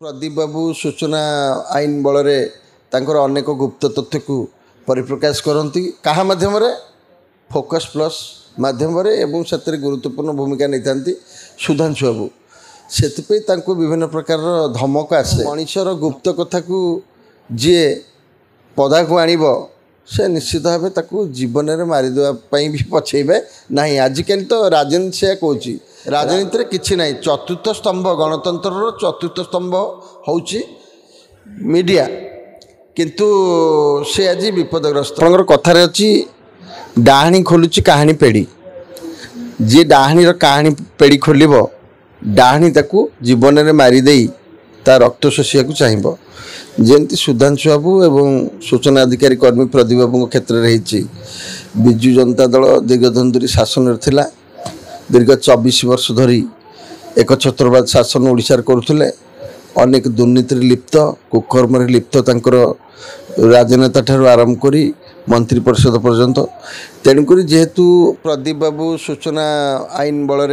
प्रदीप बाबू सूचना आईन बल अनेक गुप्त तथ्य को परिप्रकाश करती क्या मध्यम फोकस प्लस मध्यम से गुरुत्वपूर्ण भूमिका नहीं था सुधांशु बाबू से विभिन्न प्रकार धमक आसे मनीषर गुप्त कथा को जी पदा को आण से निश्चित भाव ताकू जीवन में मारिदेवाई भी पछेबे ना। आजिकल तो राजनीति से कौच राजनीति किसी ना चतुर्थ स्तंभ गणतंत्र चतुर्थ स्तंभ होची मीडिया किंतु से आज विपदग्रस्त कथार अच्छी डाहाणी खोलुची कहानी पेड़ी जी डाहाणीर कहानी पेड़ी खोल डाहाणी ताकू जीवन में मारिदे ता रक्त शोषिया चाहिए जमती सुधांशु बाबू एवं सूचना अधिकारी कर्मी प्रदीप बाबू क्षेत्र में विजु जनता दल दीर्घदिन धरी शासन थिला दीर्घ 24 वर्ष धरी एक छत्रवाद शासन ओडिशार करुले अनेक दुर्नीति लिप्त कुकर्म लिप्त तांकर राजनेता ठारू आरंभ करी मंत्री परिषद पर्यंत तेणुक जेहेतु प्रदीप बाबू सूचना आईन बल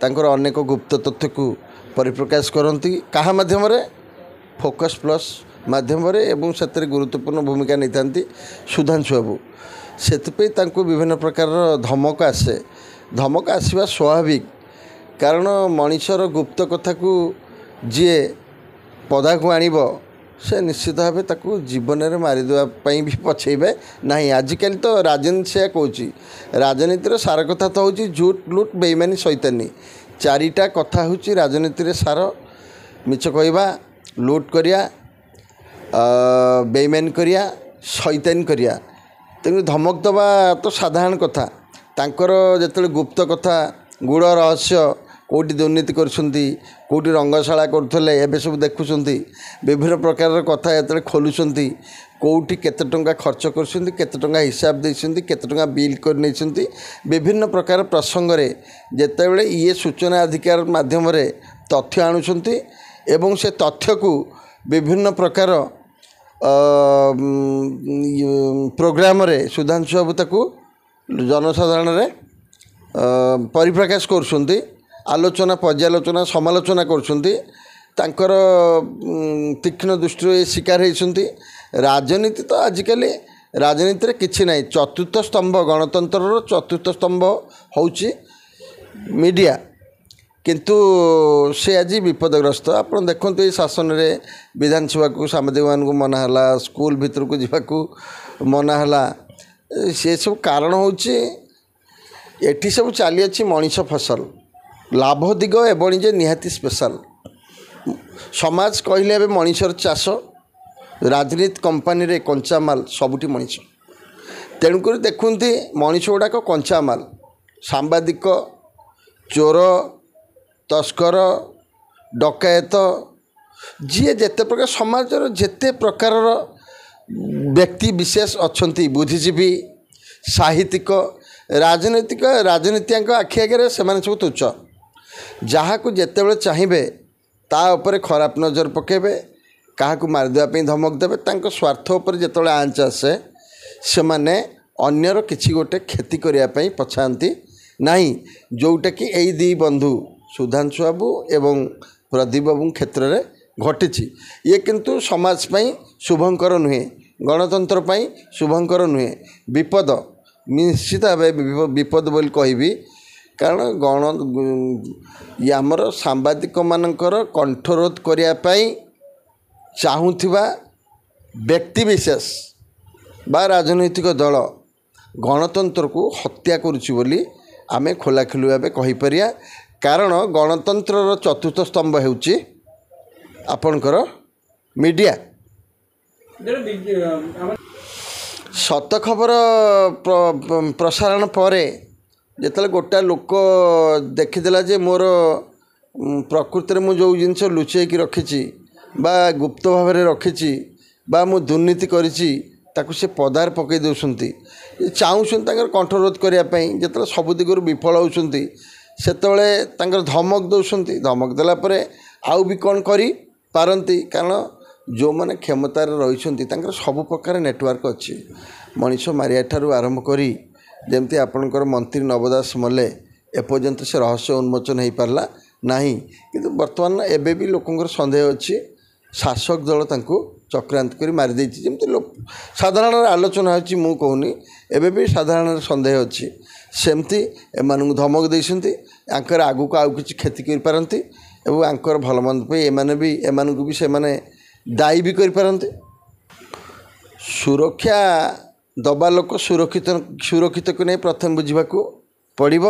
अनेक गुप्त तथ्य को परिप्रकाश करती क्या मध्यम फोकस प्लस मध्यम से गुरुत्वपूर्ण भूमिका नहीं था सुधांशु बाबू से विभिन्न प्रकार धमक आसे धमक आसवा स्वाभाविक कारण मनीषर गुप्त कथा को जी पदा को आण से निश्चित भाव ताकू जीवन में मारिदेवाई भी पछेबे ना। आजिकल तो राजनीति से कौच राजनीतिर सार कथा तो हूँ झूठ लुट बेईमानी शैतानी चारिटा कथा हूँ राजनीति सार मिछ कहवा लुट करिया बेईमान करिया शैतानी करिया तेणु धमक दबा तो साधारण कथा तांकर जेतले गुप्त कथा गुड़ रहस्य कोटी दुर्नीति करछंती कोटी रंगशाला करथले एबे सब देखुछंती विभिन्न प्रकार कथा जेतले खोलुछंती कोटी केते टंका खर्च करछंती केते टंका हिसाब देछंती केते टंका बिल कर नेछंती विभिन्न प्रकार प्रसंग रे जेतेबेले ये सूचना अधिकार माध्यम रे तथ्य आणुछंती एवं से तथ्य को विभिन्न प्रकार प्रोग्राम रे सुधांशु बाबू ताकू जनसाधारण रे परिप्रकाश करुछंती आलोचना पर्यालोचना समालोचना करुछंती तांकर तीक्ष्ण दृष्टि शिकार होती राजनीति तो आजिकल राजनीति किसी ना चतुर्थ स्तंभ गणतंत्र चतुर्थ स्तंभ होची मीडिया किंतु से आज विपदग्रस्त आप देखते ये शासन में विधानसभा को सांबादिक मान को मनाला स्कूल भीतर को जावाक मनाला से सब कारण होची एठी सब चली अच्छी मनीष फसल लाभ दिग एवं जे निहाती स्पेशल समाज कहले ए मनीषर चाष राजनीति कंपानी रे कंचामाल सबुठी मनीष तेणुक देखते मनीष गुड़ाक कंचामाल सांबादिक चोर तस्कर डकायत जी जेते प्रकार समाजर जेते प्रकार व्यक्ति विशेष अच्छा बुद्धिजीवी साहित्यिक राजनीतिक राजनीतिक आखि आगे से सब तुच्छ जहाँ को जितेबाला चाहिए तापर खराब नजर पकेबे क्या मारिदेवाई धमक देवे तांको स्वार्थ उपर जिते आंच आसे से मैंने अन्यर किसी गोटे क्षति करने पछाती ना जोटा कि यही दी बंधु सुधांशु बाबू एवं प्रदीप बाबू क्षेत्र में घटी ये किंतु समाज पाई शुभंकर नुहे गणतंत्र पाई शुभंकर नुहे विपद निश्चित भाव विपद बोली कहबी कारण गण आमर सांबादिक मानकर कंठरोध करने चाहूथिबा व्यक्ति विशेष बा राजनैतिक दल गणतंत्र को हत्या करुछि बोली आमे खोलाखोली भाव कहीपर कारण गणतंत्र चतुर्थ स्तंभ होउछि आपणकर मीडिया सत खबर प्रसारण पर जिते गोटा लोक देखीदेला जे मोर प्रकृति में जो जिनस लुचेक रखी बा गुप्त भाव रखी बा मु दुर्नीति करिछि ताकू से पदार पकई दौरान चाहूँ कंठरोध करने जिते सब दिगरू विफल होती सेतबेले धमक दौरान धमक देलापर आउ भी कौन करी पारती कारण जो मैंने क्षमतार रही सब प्रकार नेटवर्क अच्छी मनीष मारिया ठारू आरंभ करी जमती आपणकर मंत्री नवदास मल्ले एपर्यंत से रहस्य उन्मोचन हो पारला नहीं किंतु बर्तमान एबे भी लोकंर संदेह अच्छी ଶାସକ ଦଳ ତାଙ୍କୁ ଚକ୍ରାନ୍ତ କରି ମାରିଦେଇଛି। ଯେମିତି ସାଧାରଣରେ ଆଲୋଚନା ହେଉଛି, ମୁଁ କହୁନି, ଏବେ ବି ସାଧାରଣରେ ସନ୍ଦେହ ଅଛି, ସେମିତି ଏମାନଙ୍କୁ ଧମକ ଦେଇଛନ୍ତି। ୟାଙ୍କର ଆଗକୁ ଆଉ କିଛି କ୍ଷତି କରିପାରନ୍ତି ଏବଂ ୟାଙ୍କର ଭଲ ମନ୍ଦ ପାଇଁ ଏମାନଙ୍କୁ ବି ସେମାନେ ଦାୟୀ ବି କରିପାରନ୍ତି। ସୁରକ୍ଷା ଦେବା ଲୋକ ସୁରକ୍ଷିତକୁ ନେଇ ପ୍ରଥମେ ବୁଝିବାକୁ ପଡ଼ିବ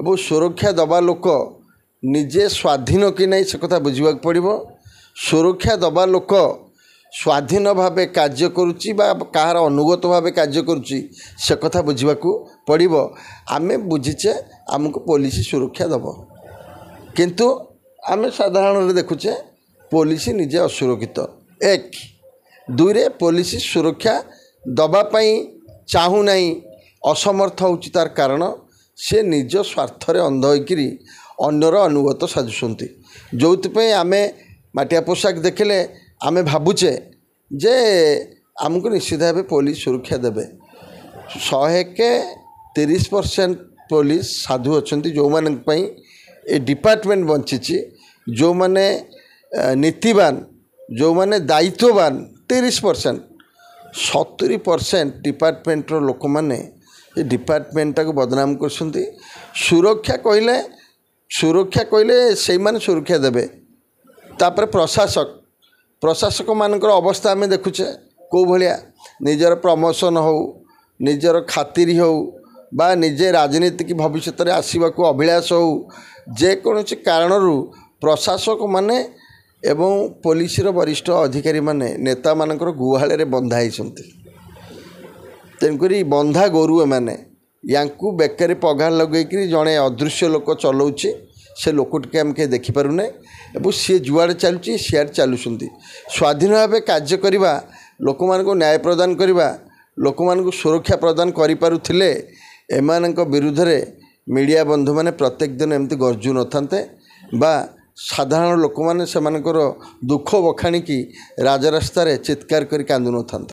ଏବଂ ସୁରକ୍ଷା ଦେବା ଲୋକ ନିଜେ ସ୍ୱାଧୀନ କି ନାହିଁ ସେ କଥା ବୁଝିବାକୁ ପଡ଼ିବ। ସୁରକ୍ଷା ଦେବା ଲୋକ ସ୍ୱାଧୀନ ଭାବେ କାର୍ଯ୍ୟ କରୁଛି ବା କାହାର ଅନୁଗତ ଭାବେ କାର୍ଯ୍ୟ କରୁଛି ସେ କଥା ବୁଝିବାକୁ ପଡ଼ିବ। ଆମେ ବୁଝିଛେ ଆମକୁ ପୋଲିସ ସୁରକ୍ଷା ଦେବ, କିନ୍ତୁ ଆମେ ସାଧାରଣରେ ଦେଖୁଛେ ପୋଲିସ ନିଜେ ଅସୁରକ୍ଷିତ। ଏକ ଦୁଇରେ ପୋଲିସ ସୁରକ୍ଷା ଦେବା ପାଇଁ ଚାହୁଁନାହିଁ, ଅସମର୍ଥ ହେଉଛି। ତାର କାରଣ ସେ ନିଜ ସ୍ୱାର୍ଥରେ ଅନ୍ଧ ହୋଇକରି ଅନ୍ୟର ଅନୁଗତ ସାଜୁଛନ୍ତି, ଯେଉଁଥିପାଇଁ ଆମେ ମାଟିଆ ପୋଷାକ ଦେଖିଲେ ଆମେ ଭାବୁଛେ ଯେ ଆମକୁ ନିଶ୍ଚିତ ଭାବେ ପୋଲିସ ସୁରକ୍ଷା ଦେବେ। 130% ପୋଲିସ ସାଧୁ ଅଛନ୍ତି, ଯେଉଁମାନଙ୍କ ପାଇଁ ଏ ଡିପାର୍ଟମେଣ୍ଟ ବଞ୍ଚିଛି, ଯେଉଁମାନେ ନୀତିବାନ, ଯେଉଁମାନେ ଦାୟିତ୍ୱବାନ 30%। 70% ଡିପାର୍ଟମେଣ୍ଟର ଲୋକମାନେ ଏ ଡିପାର୍ଟମେଣ୍ଟଟାକୁ ବଦନାମ କରୁଛନ୍ତି। ସୁରକ୍ଷା କହିଲେ ସେଇମାନେ ସୁରକ୍ଷା ଦେବେ। ତାପରେ ପ୍ରଶାସକମାନଙ୍କର ଅବସ୍ଥା ଆମେ ଦେଖୁଛେ କେଉଁ ଭଳିଆ। ନିଜର ପ୍ରମୋସନ୍ ହେଉ, ନିଜର ଖାତିରି ହେଉ ବା ନିଜେ ରାଜନୀତିକ ଭବିଷ୍ୟତରେ ଆସିବାକୁ ଅଭିଳାଷ ହେଉ, ଯେକୌଣସି କାରଣରୁ ପ୍ରଶାସକମାନେ ଏବଂ ପୋଲିସର ବରିଷ୍ଠ ଅଧିକାରୀମାନେ ନେତାମାନଙ୍କର ଗୁହାଳରେ ବନ୍ଧା ହେଇଛନ୍ତି। ତେଣୁକରି ବନ୍ଧା ଗୋରୁ ଏମାନେ। ୟାଙ୍କୁ ବେକରେ ପଘା ଲଗେଇକରି ଜଣେ ଅଦୃଶ୍ୟ ଲୋକ ଚଲାଉଛି। ସେ ଲୋକଟିকে ଆମେ କେହି ଦେଖିପାରୁନେ ଏବଂ ସିଏ ଯୁଆଡ଼େ ଚାଲୁଛି ସିଆଡ଼େ ଚାଲୁଛନ୍ତି। ସ୍ୱାଧୀନ ଭାବେ କାର୍ଯ୍ୟ କରିବା, ଲୋକମାନଙ୍କୁ ନ୍ୟାୟ ପ୍ରଦାନ କରିବା, ଲୋକମାନଙ୍କୁ ସୁରକ୍ଷା ପ୍ରଦାନ କରିପାରୁଥିଲେ ଏମାନଙ୍କ ବିରୁଦ୍ଧରେ ମିଡ଼ିଆ ବନ୍ଧୁମାନେ ପ୍ରତ୍ୟେକ ଦିନ ଏମିତି ଗର୍ଜୁ ନଥାନ୍ତେ ବା ସାଧାରଣ ଲୋକମାନେ ସେମାନଙ୍କର ଦୁଃଖ ବଖାଣିକି ରାଜରାସ୍ତାରେ ଚିତ୍କାର କରି କାନ୍ଦୁ ନଥାନ୍ତେ।